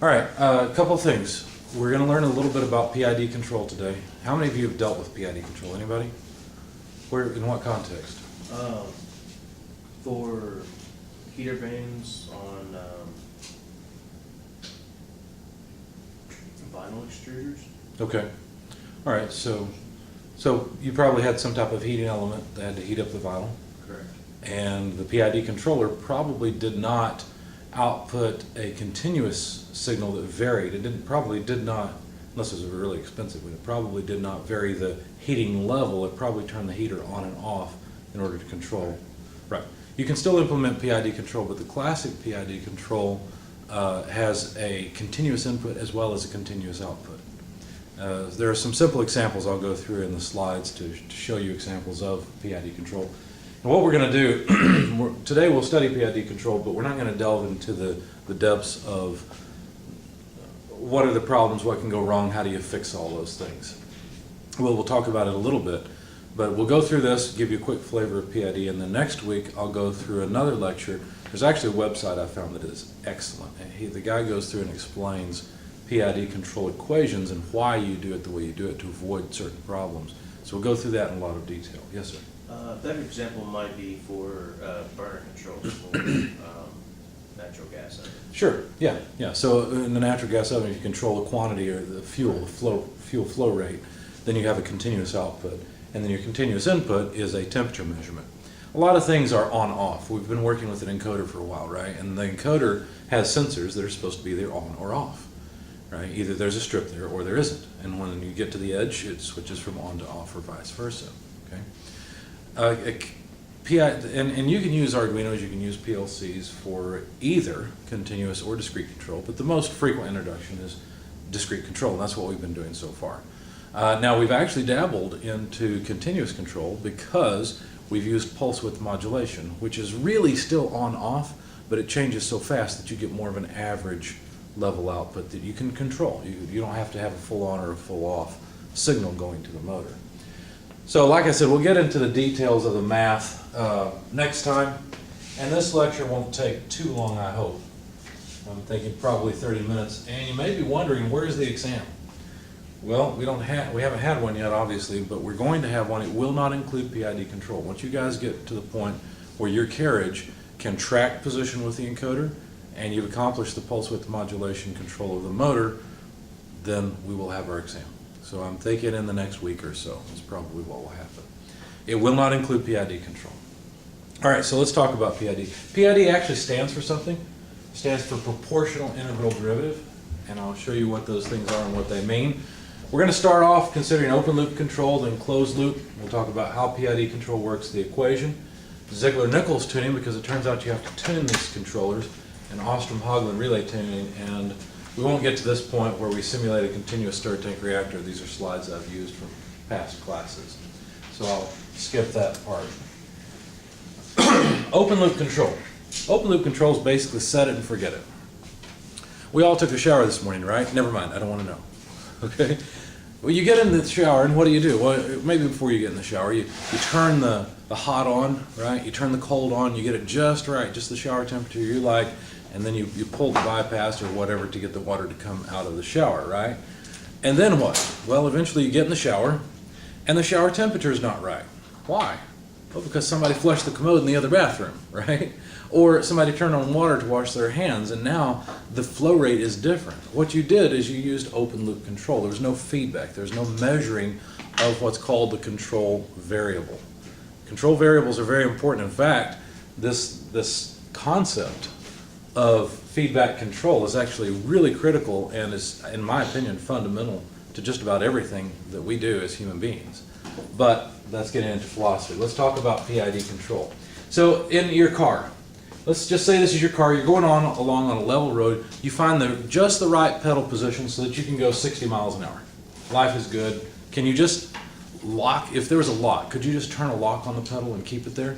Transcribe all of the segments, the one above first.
All right, a couple of things. We're going to learn a little bit about PID control today. How many of you have dealt with PID control? Anybody? Where, in what context? For heater vanes on vinyl extruders. Okay. All right, so you probably had some type of heating element that had to heat up the vinyl. Correct. And the PID controller probably did not output a continuous signal that varied. Probably did not, unless it was really expensive, but it probably did not vary the heating level. It probably turned the heater on and off in order to control. Right. You can still implement PID control, but the classic PID control has a continuous input as well as a continuous output. There are some simple examples I'll go through in the slides to show you examples of PID control. And what we're going to do, today we'll study PID control, but we're not going to delve into the depths of what are the problems, what can go wrong, how do you fix all those things. We'll talk about it a little bit, but we'll go through this, give you a quick flavor of PID, and then next week I'll go through another lecture. There's actually a website I found that is excellent. And the guy goes through and explains PID control equations and why you do it the way you do it to avoid certain problems. So we'll go through that in a lot of detail. Yes, sir? A better example might be for burner controls for natural gas oven. Sure, yeah. So in the natural gas oven, if you control the quantity or the fuel flow rate, then you have a continuous output. And then your continuous input is a temperature measurement. A lot of things are on-off. We've been working with an encoder for a while, right? And the encoder has sensors that are supposed to be either on or off, right? Either there's a strip there or there isn't. And when you get to the edge, it switches from on to off or vice versa, okay? And you can use Arduinos, you can use PLCs for either continuous or discrete control, but the most frequent introduction is discrete control, and that's what we've been doing so far. Now we've actually dabbled into continuous control because we've used pulse width modulation, which is really still on-off, but it changes so fast that you get more of an average level output that you can control. You don't have to have a full on or a full off signal going to the motor. So like I said, we'll get into the details of the math next time, and this lecture won't take too long, I hope. I'm thinking probably 30 minutes, and you may be wondering, where's the exam? Well, we haven't had one yet, obviously, but we're going to have one. It will not include PID control. Once you guys get to the point where your carriage can track position with the encoder, and you've accomplished the pulse width modulation control of the motor, then we will have our exam. So I'm thinking in the next week or so is probably what will happen. It will not include PID control. All right, so let's talk about PID. PID actually stands for something. It stands for proportional integral derivative, and I'll show you what those things are and what they mean. We're going to start off considering open loop control, then closed loop. We'll talk about how PID control works, the equation, Ziegler-Nichols tuning, because it turns out you have to tune these controllers, and Ostrom-Hagelin relay tuning, and we won't get to this point where we simulate a continuous stir tank reactor. These are slides I've used from past classes. So I'll skip that part. Open loop control. Open loop control is basically set it and forget it. We all took a shower this morning, right? Never mind, I don't want to know. Okay? Well, you get in the shower and what do? Well, maybe before you get in the shower, you turn the hot on, right? You turn the cold on, you get it just right, just the shower temperature you like, and then you pull the bypass or whatever to get the water to come out of the shower, right? And then what? Well, eventually you get in the shower, and the shower temperature is not right. Why? Well, because somebody flushed the commode in the other bathroom, right? Or somebody turned on water to wash their hands, and now the flow rate is different. What you did is you used open loop control. There was no feedback. There's no measuring of what's called the control variable. Control variables are very important. In fact, this concept of feedback control is actually really critical and is, in my opinion, fundamental to just about everything that we do as human beings. But let's get into philosophy. Let's talk about PID control. So in your car, let's just say this is your car, you're going along on a level road, you find just the right pedal position so that you can go 60 miles an hour. Life is good. Can you just lock, if there was a lock, could you just turn a lock on the pedal and keep it there?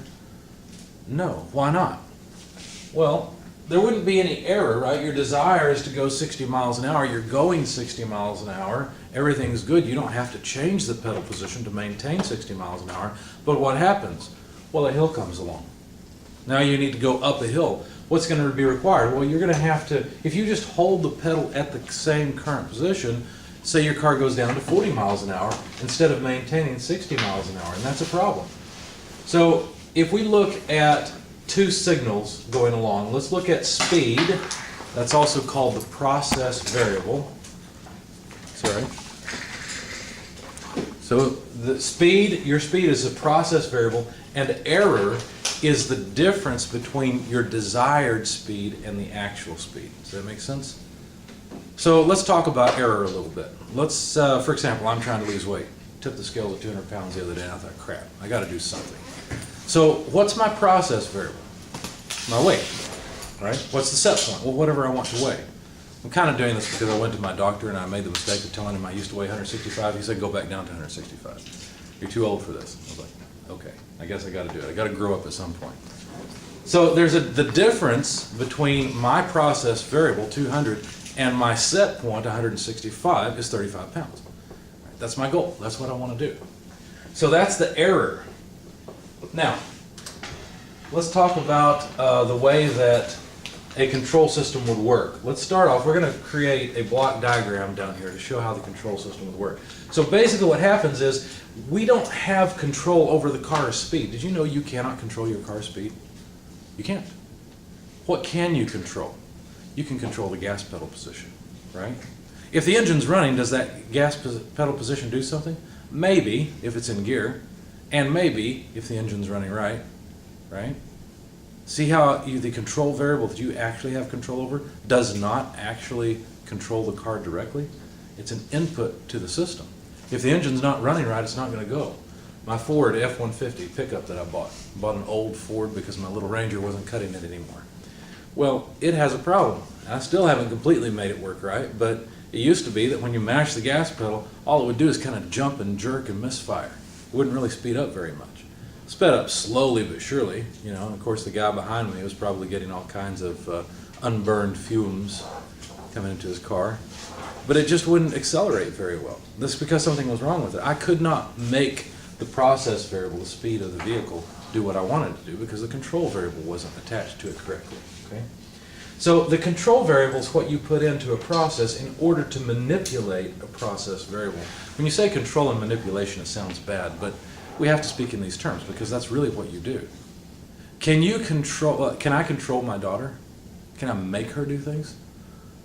No. Why not? Well, there wouldn't be any error, right? Your desire is to go 60 miles an hour. You're going 60 miles an hour. Everything's good. You don't have to change the pedal position to maintain 60 miles an hour. But what happens? Well, a hill comes along. Now you need to go up a hill. what's going to be required? Well, you're going to have to, if you just hold the pedal at the same current position, say your car goes down to 40 miles an hour instead of maintaining 60 miles an hour, and that's a problem. So if we look at two signals going along, let's look at speed. That's also called the process variable. Sorry. So the speed, your speed is a process variable, and error is the difference between your desired speed and the actual speed. Does that make sense? So let's talk about error a little bit. Let's, for example, I'm trying to lose weight. Tipped the scale to 200 pounds the other day, and I thought, crap, I got to do something. So what's my process variable? My weight, right? What's the set point? Well, whatever I want to weigh. I'm kind of doing this because I went to my doctor and I made the mistake of telling him I used to weigh 165. He said, go back down to 165. You're too old for this. I was like, okay, I guess I got to do it. I got to grow up at some point. So there's the difference between my process variable, 200, and my set point, 165, is 35 pounds. That's my goal. That's what I want to do. So that's the error. Now, let's talk about the way that a control system would work. Let's start off, we're going to create a block diagram down here to show how the control system would work. So basically what happens is we don't have control over the car's speed. Did you know you cannot control your car's speed? You can't. What can you control? You can control the gas pedal position, right? If the engine's running, does that gas pedal position do something? Maybe, if it's in gear, and maybe if the engine's running right? See how the control variable that you actually have control over does not actually control the car directly? It's an input to the system. If the engine's not running right, it's not going to go. My Ford F-150 pickup that I bought an old Ford because my little Ranger wasn't cutting it anymore. Well, it has a problem. I still haven't completely made it work right, but it used to be that when you mash the gas pedal, all it would do is kind of jump and jerk and misfire. It wouldn't really speed up very much. Sped up slowly but surely, you know, and of course the guy behind me was probably getting all kinds of unburned fumes coming into his car, but it just wouldn't accelerate very well. This is because something was wrong with it. I could not make the process variable, the speed of the vehicle, do what I wanted to do because the control variable wasn't attached to it correctly. Okay? So the control variable is what you put into a process in order to manipulate a process variable. When you say control and manipulation, it sounds bad, but we have to speak in these terms because that's really what you do. Can you control, can I control my daughter? Can I make her do things?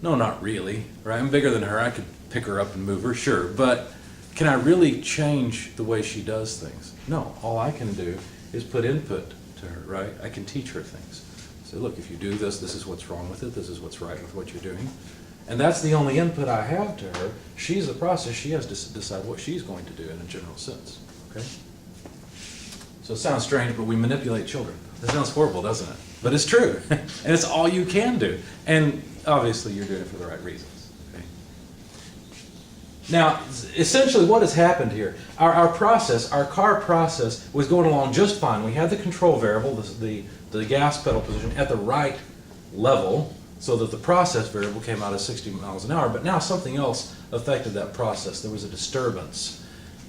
No, not really, right? I'm bigger than her. I could pick her up and move her, sure, but can I really change the way she does things? No, all I can do is put input to her, right? I can teach her things. Say, look, if you do this, this is what's wrong with it, this is what's right with what you're doing. And that's the only input I have to her. She's the process. She has to decide what she's going to do in a general sense, okay? So it sounds strange, but we manipulate children. That sounds horrible, doesn't it? But it's true, and it's all you can do. And obviously you're doing it for the right reasons, okay? Now, essentially what has happened here, our process, our car process was going along just fine. We had the control variable, the gas pedal position at the right level so that the process variable came out at 60 miles an hour, but now something else affected that process. There was a disturbance.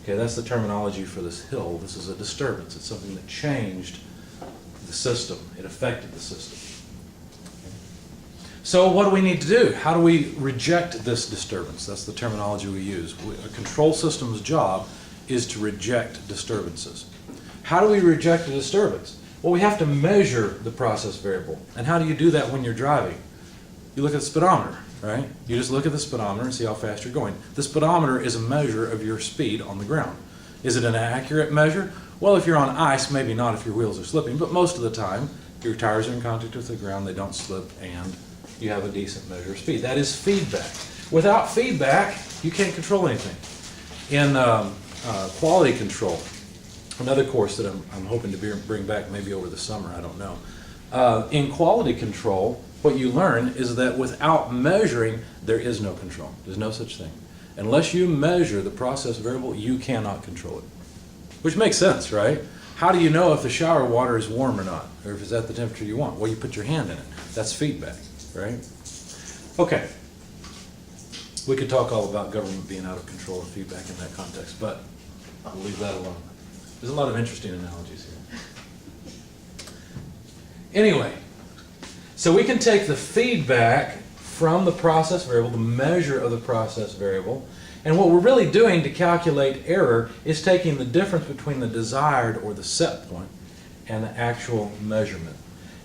Okay, that's the terminology for this hill. This is a disturbance. It's something that changed the system. It affected the system. So what do we need to do? How do we reject this disturbance? That's the terminology we use. A control system's job is to reject disturbances. How do we reject a disturbance? Well, we have to measure the process variable. And how do you do that when you're driving? You look at the speedometer, right? You just look at the speedometer and see how fast you're going. The speedometer is a measure of your speed on the ground. Is it an accurate measure? Well, if you're on ice, maybe not if your wheels are slipping, but most of the time, your tires are in contact with the ground, they don't slip, and you have a decent measure of speed. That is feedback. Without feedback, you can't control anything. In quality control, another course that I'm hoping to bring back maybe over the summer, I don't know. In quality control, what you learn is that without measuring, there is no control. There's no such thing. Unless you measure the process variable, you cannot control it. Which makes sense, right? How do you know if the shower water is warm or not? Or if it's at the temperature you want? Well, you put your hand in it. That's feedback, right? Okay. We could talk all about government being out of control and feedback in that context, but I'll leave that alone. There's a lot of interesting analogies here. Anyway, So we can take the feedback from the process variable, the measure of the process variable, and what we're really doing to calculate error is taking the difference between the desired or the set point and the actual measurement.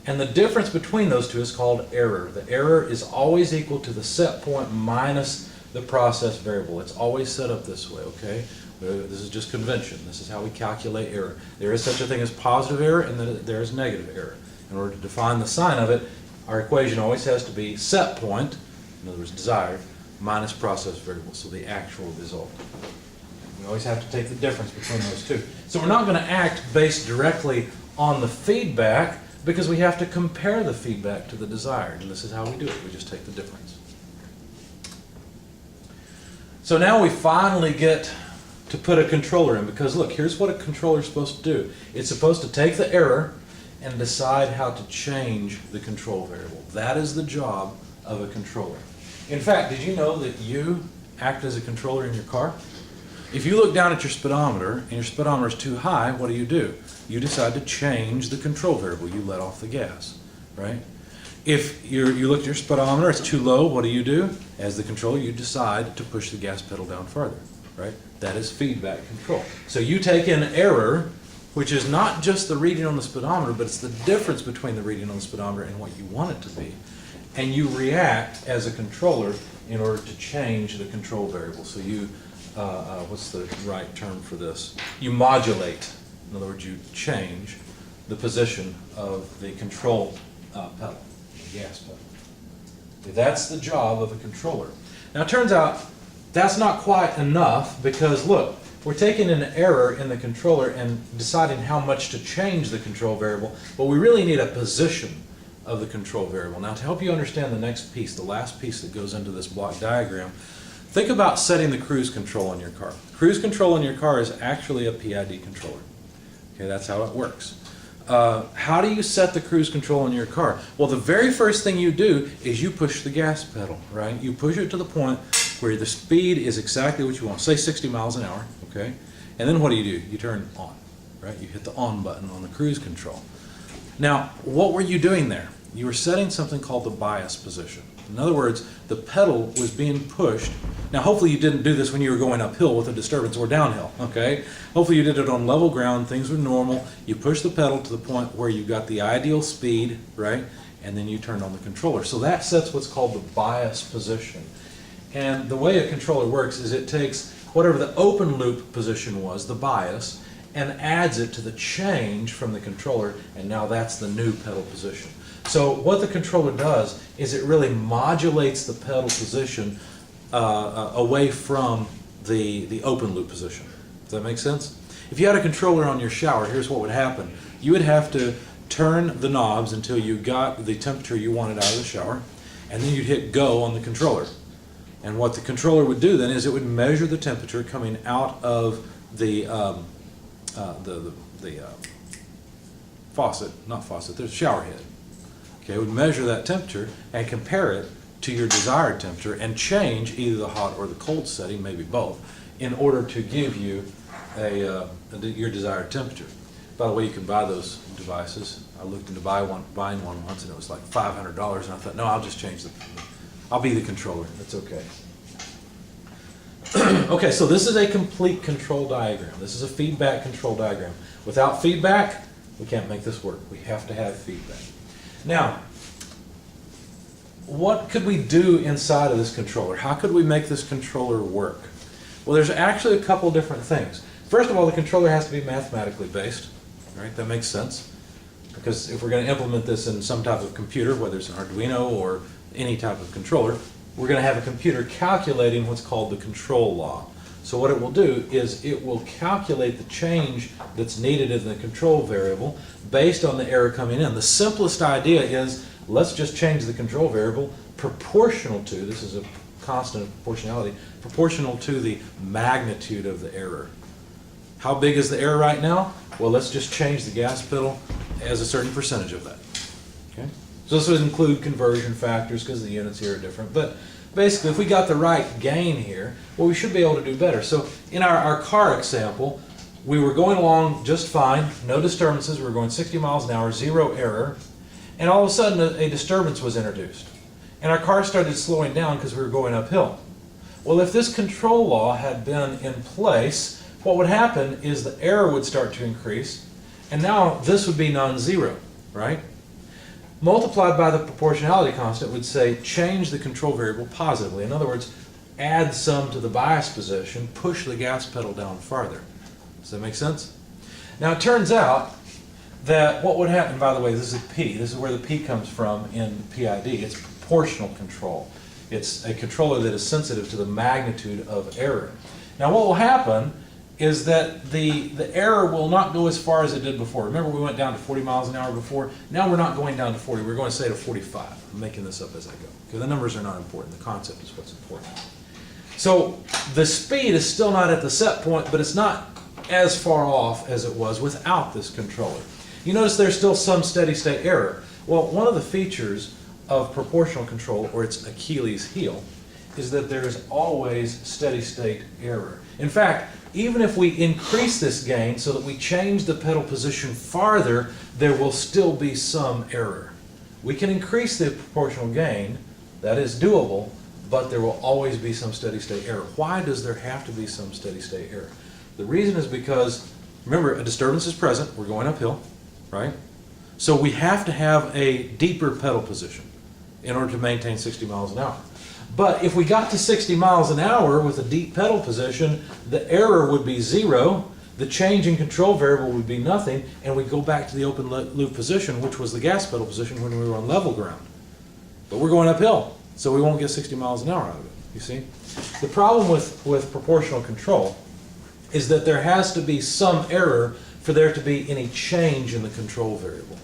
And the difference between those two is called error. The error is always equal to the set point minus the process variable. It's always set up this way, okay? This is just convention. This is how we calculate error. There is such a thing as positive error and there is negative error. In order to define the sign of it, our equation always has to be set point, in other words desired, minus process variable, so the actual result. We always have to take the difference between those two. So we're not going to act based directly on the feedback because we have to compare the feedback to the desired, and this is how we do it. We just take the difference. So now we finally get to put a controller in, because look, here's what a controller is supposed to do. It's supposed to take the error and decide how to change the control variable. That is the job of a controller. In fact, did you know that you act as a controller in your car? If you look down at your speedometer and your speedometer is too high, what do? You decide to change the control variable. You let off the gas, right? If you look at your speedometer, it's too low, what do? As the controller, you decide to push the gas pedal down further, right? That is feedback control. So you take in error, which is not just the reading on the speedometer, but it's the difference between the reading on the speedometer and what you want it to be. And you react as a controller in order to change the control variable. So you, what's the right term for this? You modulate. In other words, you change the position of the control pedal, the gas pedal. That's the job of a controller. Now it turns out that's not quite enough, because look, we're taking an error in the controller and deciding how much to change the control variable, but we really need a position of the control variable. Now to help you understand the next piece, the last piece that goes into this block diagram, think about setting the cruise control on your car. Cruise control on your car is actually a PID controller. Okay, that's how it works. How do you set the cruise control on your car? Well, the very first thing you do is you push the gas pedal, right? You push it to the point where the speed is exactly what you want, say 60 miles an hour, okay? And then what do? You turn on, right? You hit the on button on the cruise control. Now, what were you doing there? You were setting something called the bias position. In other words, the pedal was being pushed. Now, hopefully you didn't do this when you were going uphill with a disturbance or downhill, okay? Hopefully you did it on level ground, things were normal. You push the pedal to the point where you got the ideal speed, right? And then you turned on the controller. So that sets what's called the bias position. And the way a controller works is it takes whatever the open loop position was, the bias, and adds it to the change from the controller, and now that's the new pedal position. So what the controller does is it really modulates the pedal position away from the open loop position. Does that make sense? If you had a controller on your shower, here's what would happen. You would have to turn the knobs until you got the temperature you wanted out of the shower, and then you'd hit go on the controller. And what the controller would do then is it would measure the temperature coming out of the the shower head. Okay, it would measure that temperature and compare it to your desired temperature and change either the hot or the cold setting, maybe both, in order to give you your desired temperature. By the way, you can buy those devices. I looked into buying one once, and it was like $500, and I thought, no, I'll just change I'll be the controller. That's okay. Okay, so this is a complete control diagram. This is a feedback control diagram. Without feedback, we can't make this work. We have to have feedback. Now, what could we do inside of this controller? How could we make this controller work? Well, there's actually a couple different things. First of all, the controller has to be mathematically based, right? That makes sense. Because if we're going to implement this in some type of computer, whether it's an Arduino or any type of controller, we're going to have a computer calculating what's called the control law. So what it will do is it will calculate the change that's needed in the control variable based on the error coming in. The simplest idea is, let's just change the control variable proportional to, this is a constant of proportionality, proportional to the magnitude of the error. How big is the error right now? Well, let's just change the gas pedal as a certain percentage of that. Okay? So this would include conversion factors because the units here are different. But basically, if we got the right gain here, well, we should be able to do better. So in our car example, we were going along just fine, no disturbances. We were going 60 miles an hour, zero error. and all of a sudden a disturbance was introduced. And our car started slowing down because we were going uphill. Well, if this control law had been in place, what would happen is the error would start to increase, and now this would be non-zero, right? Multiplied by the proportionality constant would say change the control variable positively. In other words, add some to the bias position, push the gas pedal down farther. Does that make sense? Now it turns out that what would happen, by the way, this is P. This is where the P comes from in PID. It's proportional control. It's a controller that is sensitive to the magnitude of error. Now what will happen is that the error will not go as far as it did before. Remember we went down to 40 miles an hour before? Now we're not going down to 40, we're going to say to 45. I'm making this up as I go. Okay, the numbers are not important, the concept is what's important. So the speed is still not at the set point, but it's not as far off as it was without this controller. You notice there's still some steady state error. Well, one of the features of proportional control, or its Achilles heel, is that there is always steady state error. In fact, even if we increase this gain so that we change the pedal position farther, there will still be some error. We can increase the proportional gain, that is doable, but there will always be some steady state error. Why does there have to be some steady state error? The reason is because, remember, a disturbance is present, we're going uphill, right? So we have to have a deeper pedal position in order to maintain 60 miles an hour. But if we got to 60 miles an hour with a deep pedal position, the error would be zero, the change in control variable would be nothing, and we go back to the open loop position, which was the gas pedal position when we were on level ground. But we're going uphill, so we won't get 60 miles an hour out of it, you see? The problem with proportional control is that there has to be some error for there to be any change in the control variable.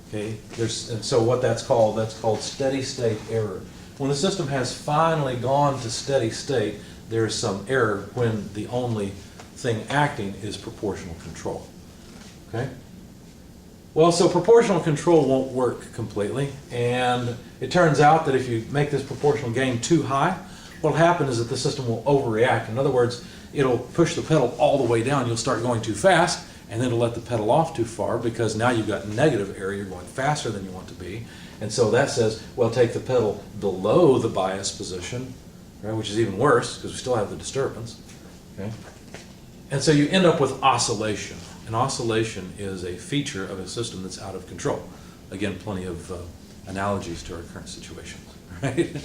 Okay, and so what that's called steady state error. When the system has finally gone to steady state, there is some error when the only thing acting is proportional control. Okay? Well, so proportional control won't work completely, and it turns out that if you make this proportional gain too high, what will happen is that the system will overreact. In other words, it'll push the pedal all the way down, you'll start going too fast, and then it'll let the pedal off too far because now you've got negative error, you're going faster than you want to be. And so that says, well, take the pedal below the bias position, right, which is even worse because we still have the disturbance. Okay? And so you end up with oscillation. And oscillation is a feature of a system that's out of control. Again, plenty of analogies to our current situation, right?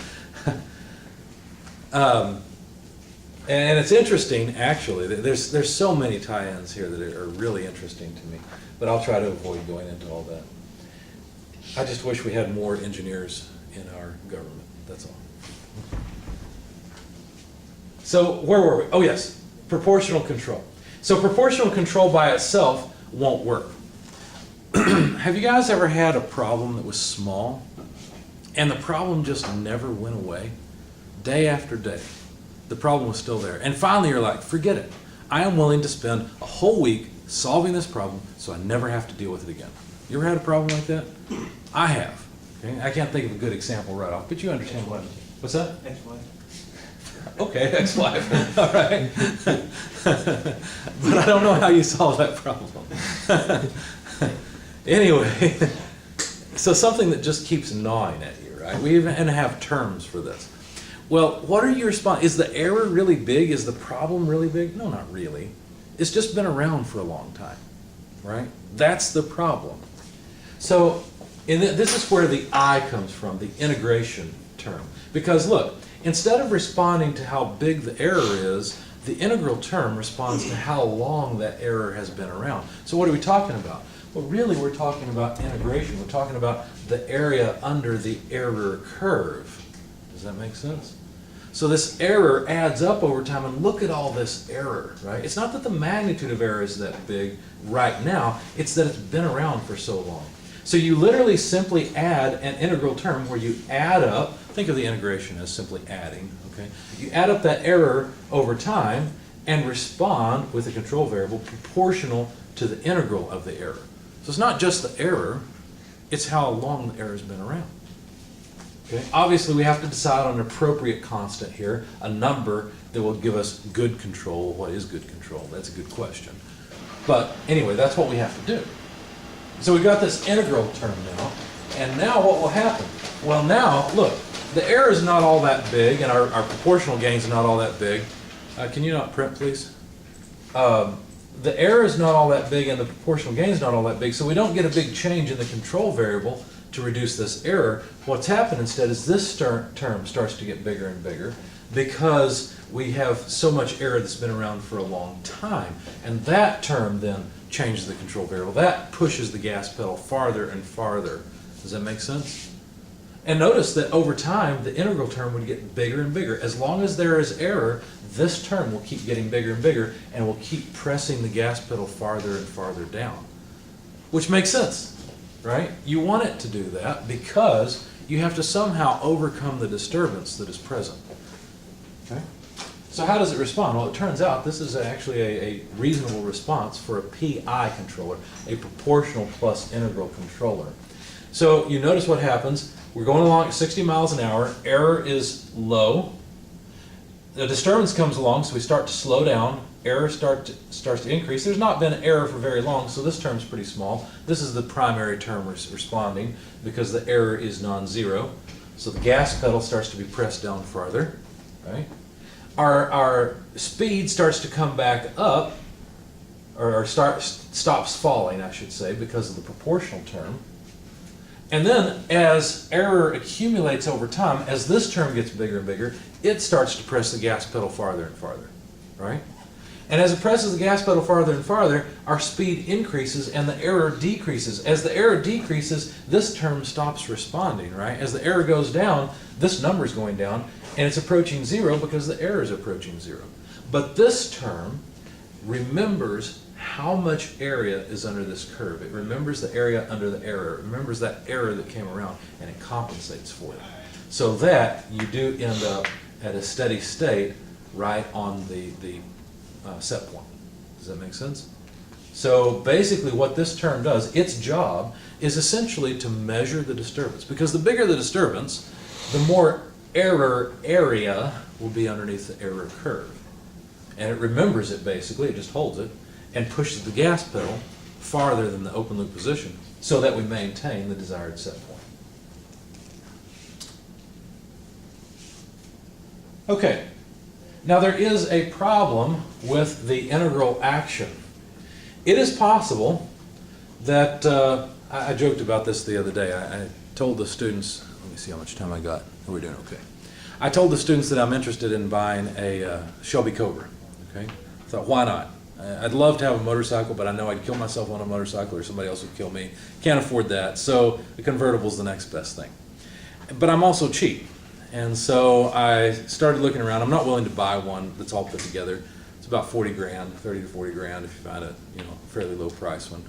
And it's interesting, actually. There's so many tie-ins here that are really interesting to me, but I'll try to avoid going into all that. I just wish we had more engineers in our government, that's all. So where were we? Oh yes, proportional control. So proportional control by itself won't work. Have you guys ever had a problem that was small, and the problem just never went away? Day after day, the problem was still there. And finally you're like, forget it. I am willing to spend a whole week solving this problem so I never have to deal with it again. You ever had a problem like that? I have. Okay? I can't think of a good example right off, but you understand what. What's that? Ex-wife. Okay, ex-wife. All right. But I don't know how you solve that problem. Anyway, so something that just keeps gnawing at you, right? We even have terms for this. Well, what are your response? Is the error really big? Is the problem really big? No, not really. It's just been around for a long time, right? That's the problem. So this is where the I comes from, the integration term. Because look, instead of responding to how big the error is, the integral term responds to how long that error has been around. So what are we talking about? Well, really we're talking about integration. We're talking about the area under the error curve. Does that make sense? So this error adds up over time, and look at all this error, right? It's not that the magnitude of error is that big right now, it's that it's been around for so long. So you literally simply add an integral term where you add up, think of the integration as simply adding, okay? You add up that error over time and respond with a control variable proportional to the integral of the error. So it's not just the error, it's how long the error has been around. Okay? Obviously we have to decide on an appropriate constant here, a number that will give us good control. What is good control? That's a good question. But anyway, that's what we have to do. So we've got this integral term now, And now what will happen? Well, now, look, the error is not all that big, and our proportional gain is not all that big. Can you not print, please? The error is not all that big, and the proportional gain is not all that big, so we don't get a big change in the control variable to reduce this error. What's happened instead is this term starts to get bigger and bigger because we have so much error that's been around for a long time. And that term then changes the control variable. That pushes the gas pedal farther and farther. Does that make sense? And notice that over time, the integral term would get bigger and bigger. As long as there is error, this term will keep getting bigger and bigger, and will keep pressing the gas pedal farther and farther down. Which makes sense, right? You want it to do that because you have to somehow overcome the disturbance that is present. Okay? So how does it respond? Well, it turns out this is actually a reasonable response for a PI controller, a proportional plus integral controller. So you notice what happens. We're going along at 60 miles an hour. Error is low. The disturbance comes along, so we start to slow down. Error starts to increase. There's not been error for very long, so this term's pretty small. This is the primary term responding because the error is non-zero. So the gas pedal starts to be pressed down farther, right? Our speed starts to come back up, or stops falling, I should say, because of the proportional term. And then as error accumulates over time, as this term gets bigger and bigger, it starts to press the gas pedal farther and farther, right? And as it presses the gas pedal farther and farther, our speed increases and the error decreases. As the error decreases, this term stops responding, right? As the error goes down, this number is going down, and it's approaching zero because the error is approaching zero. But this term remembers how much area is under this curve. It remembers the area under the error. It remembers that error that came around, and it compensates for it. So that you do end up at a steady state right on the set point. Does that make sense? So basically what this term does, its job is essentially to measure the disturbance. Because the bigger the disturbance, the more error area will be underneath the error curve. And it remembers it basically, it just holds it, and pushes the gas pedal farther than the open loop position so that we maintain the desired set point. Okay, now there is a problem with the integral action. It is possible that, I joked about this the other day. I told the students, let me see how much time I got. We're doing okay. I told the students that I'm interested in buying a Shelby Cobra. Okay, I thought, why not? I'd love to have a motorcycle, but I know I'd kill myself on a motorcycle or somebody else would kill me. Can't afford that, so the convertible is the next best thing. But I'm also cheap, and so I started looking around. I'm not willing to buy one that's all put together. It's about 40 grand, 30 to 40 grand if you find a fairly low price one.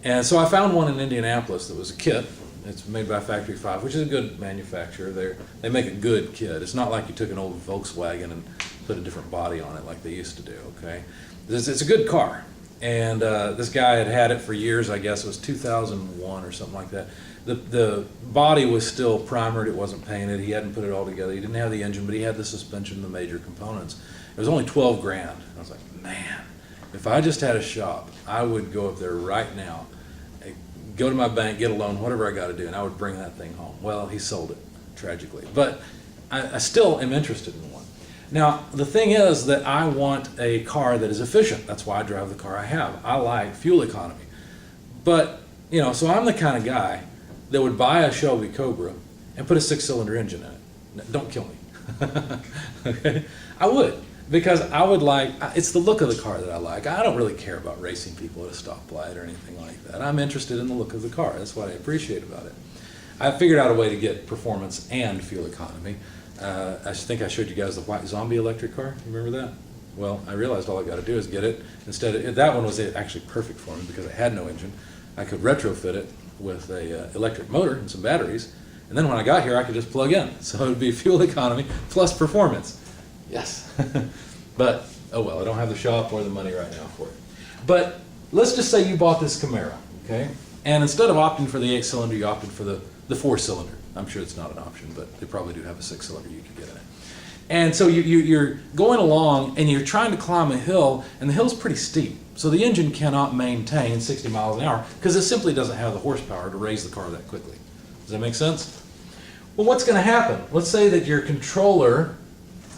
And so I found one in Indianapolis that was a kit. It's made by Factory 5, which is a good manufacturer. They make a good kit. It's not like you took an old Volkswagen and put a different body on it like they used to do, okay? It's a good car, and this guy had had it for years. I guess it was 2001 or something like that. The body was still primered, it wasn't painted, he hadn't put it all together. He didn't have the engine, but he had the suspension, the major components. It was only 12 grand. I was like, man, if I just had a shop, I would go up there right now, go to my bank, get a loan, whatever I got to do, and I would bring that thing home. Well, he sold it, tragically. But I still am interested in one. Now, the thing is that I want a car that is efficient. That's why I drive the car I have. I like fuel economy. But, so I'm the kind of guy that would buy a Shelby Cobra and put a 6-cylinder engine in it. Don't kill me. Okay? I would, because I would it's the look of the car that I like. I don't really care about racing people at a stoplight or anything like that. I'm interested in the look of the car. That's what I appreciate about it. I figured out a way to get performance and fuel economy. I think I showed you guys the white zombie electric car. You remember that? Well, I realized all I got to do is get it. That one was actually perfect for me because it had no engine. I could retrofit it with a electric motor and some batteries, and then when I got here, I could just plug in. So it would be fuel economy plus performance. Yes. But, oh well, I don't have the shop or the money right now for it. But let's just say you bought this Camaro, okay? And instead of opting for the 8-cylinder, you opted for the 4-cylinder. I'm sure it's not an option, but they probably do have a 6-cylinder you can get in it. And so you're going along and you're trying to climb a hill, and the hill's pretty steep. So the engine cannot maintain 60 miles an hour because it simply doesn't have the horsepower to raise the car that quickly. Does that make sense? Well, what's going to happen? Let's say that your controller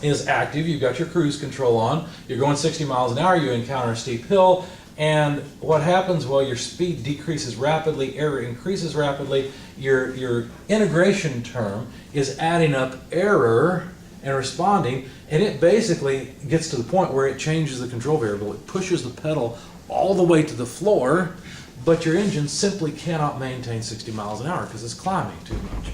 is active, you've got your cruise control on, you're going 60 miles an hour, you encounter a steep hill, and what happens? Well, your speed decreases rapidly, error increases rapidly, your integration term is adding up error and responding, and it basically gets to the point where it changes the control variable. It pushes the pedal all the way to the floor, but your engine simply cannot maintain 60 miles an hour because it's climbing too much,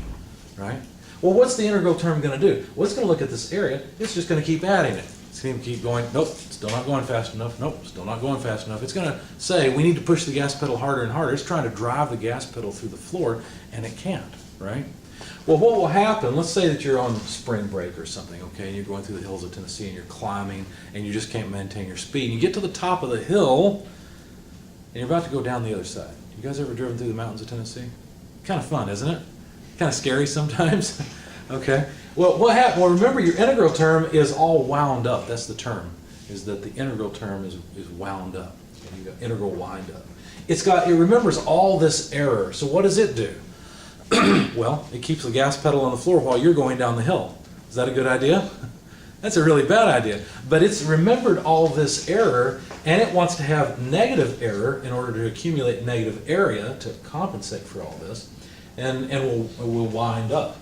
right? Well, what's the integral term going to do? Well, it's going to look at this area. It's just going to keep adding it. It's going to keep going. Nope, still not going fast enough. Nope, still not going fast enough. It's going to say we need to push the gas pedal harder and harder. It's trying to drive the gas pedal through the floor, and it can't, right? Well, what will happen, let's say that you're on spring break or something, okay, and you're going through the hills of Tennessee and you're climbing and you just can't maintain your speed. And you get to the top of the hill and you're about to go down the other side. You guys ever driven through the mountains of Tennessee? Kind of fun, isn't it? Kind of scary sometimes. Okay. Well, what happened? Well, remember your integral term is all wound up. That's the term, is that the integral term is wound up. Okay, you got integral wind up. It remembers all this error. So what does it do? Well, it keeps the gas pedal on the floor while you're going down the hill. Is that a good idea? That's a really bad idea. But it's remembered all this error, and it wants to have negative error in order to accumulate negative area to compensate for all this, and will wind up.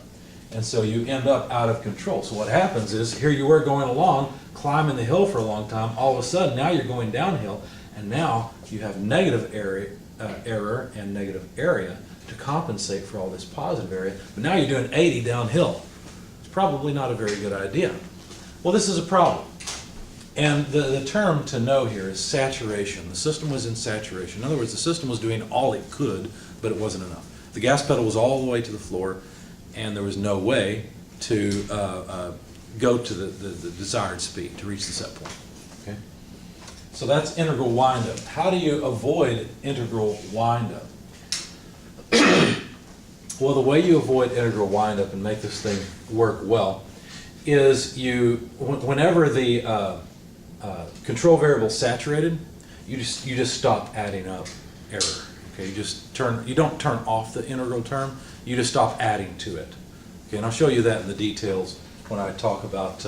And so you end up out of control. So what happens is, here you were going along, climbing the hill for a long time, all of a sudden now you're going downhill, and now you have negative error and negative area to compensate for all this positive area, but now you're doing 80 downhill. It's probably not a very good idea. Well, this is a problem. And the term to know here is saturation. The system was in saturation. In other words, the system was doing all it could, but it wasn't enough. The gas pedal was all the way to the floor, and there was no way to go to the desired speed, to reach the set point. Okay? So that's integral windup. How do you avoid integral windup? Well, the way you avoid integral windup and make this thing work well is whenever the control variable is saturated, you just stop adding up error. Okay, you don't turn off the integral term, you just stop adding to it. Okay, and I'll show you that in the details when I talk about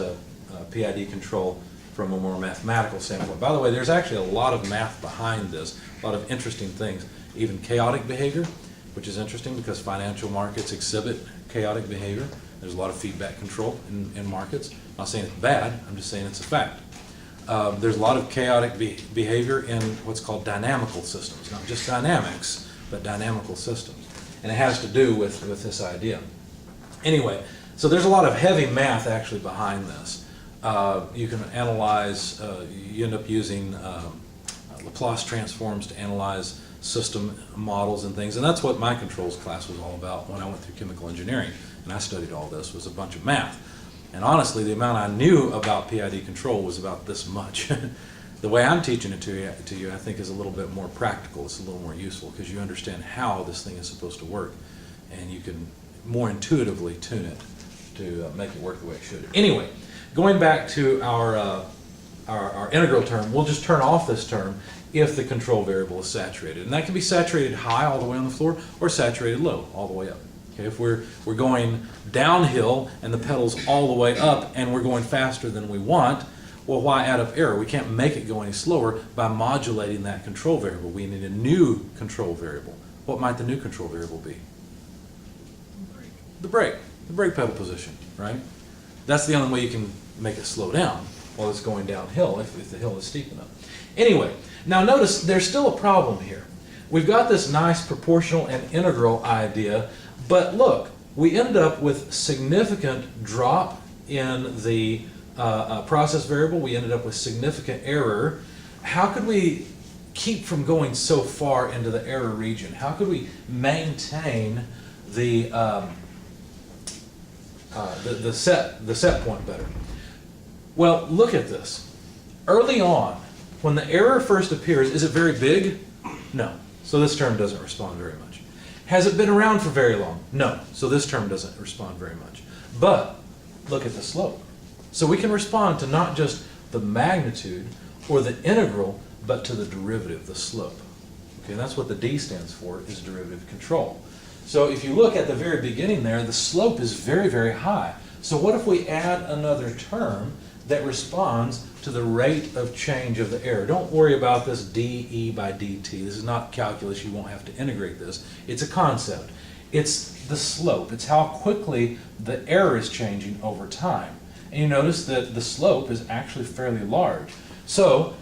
PID control from a more mathematical standpoint. By the way, there's actually a lot of math behind this, a lot of interesting things, even chaotic behavior, which is interesting because financial markets exhibit chaotic behavior. There's a lot of feedback control in markets. I'm not saying it's bad, I'm just saying it's a fact. There's a lot of chaotic behavior in what's called dynamical systems, not just dynamics, but dynamical systems. And it has to do with this idea. Anyway, so there's a lot of heavy math actually behind this. You can analyze, you end up using Laplace transforms to analyze system models and things, and that's what my controls class was all about when I went through chemical engineering, and I studied all this, was a bunch of math. And honestly, the amount I knew about PID control was about this much. The way I'm teaching it to you, I think is a little bit more practical, it's a little more useful, because you understand how this thing is supposed to work, and you can more intuitively tune it to make it work the way it should. Anyway, going back to our integral term, we'll just turn off this term if the control variable is saturated. And that can be saturated high all the way on the floor or saturated low all the way up. Okay, if we're going downhill and the pedal's all the way up and we're going faster than we want, well, why add up error? We can't make it go any slower by modulating that control variable. We need a new control variable. What might the new control variable be? The brake pedal position, right? That's the only way you can make it slow down while it's going downhill if the hill is steep enough. Anyway, now notice there's still a problem here. We've got this nice proportional and integral idea, but look, we end up with significant drop in the process variable. We ended up with significant error. How could we keep from going so far into the error region? How could we maintain the set point better? Well, look at this. Early on, when the error first appears, is it very big? No. So this term doesn't respond very much. Has it been around for very long? No. So this term doesn't respond very much. But look at the slope. So we can respond to not just the magnitude or the integral, but to the derivative, the slope. Okay, and that's what the D stands for, is derivative control. So if you look at the very beginning there, the slope is very, very high. So what if we add another term that responds to the rate of change of the error? Don't worry about this dE by dt. This is not calculus. You won't have to integrate this. It's a concept. It's the slope. It's how quickly the error is changing over time. And you notice that the slope is actually fairly large. So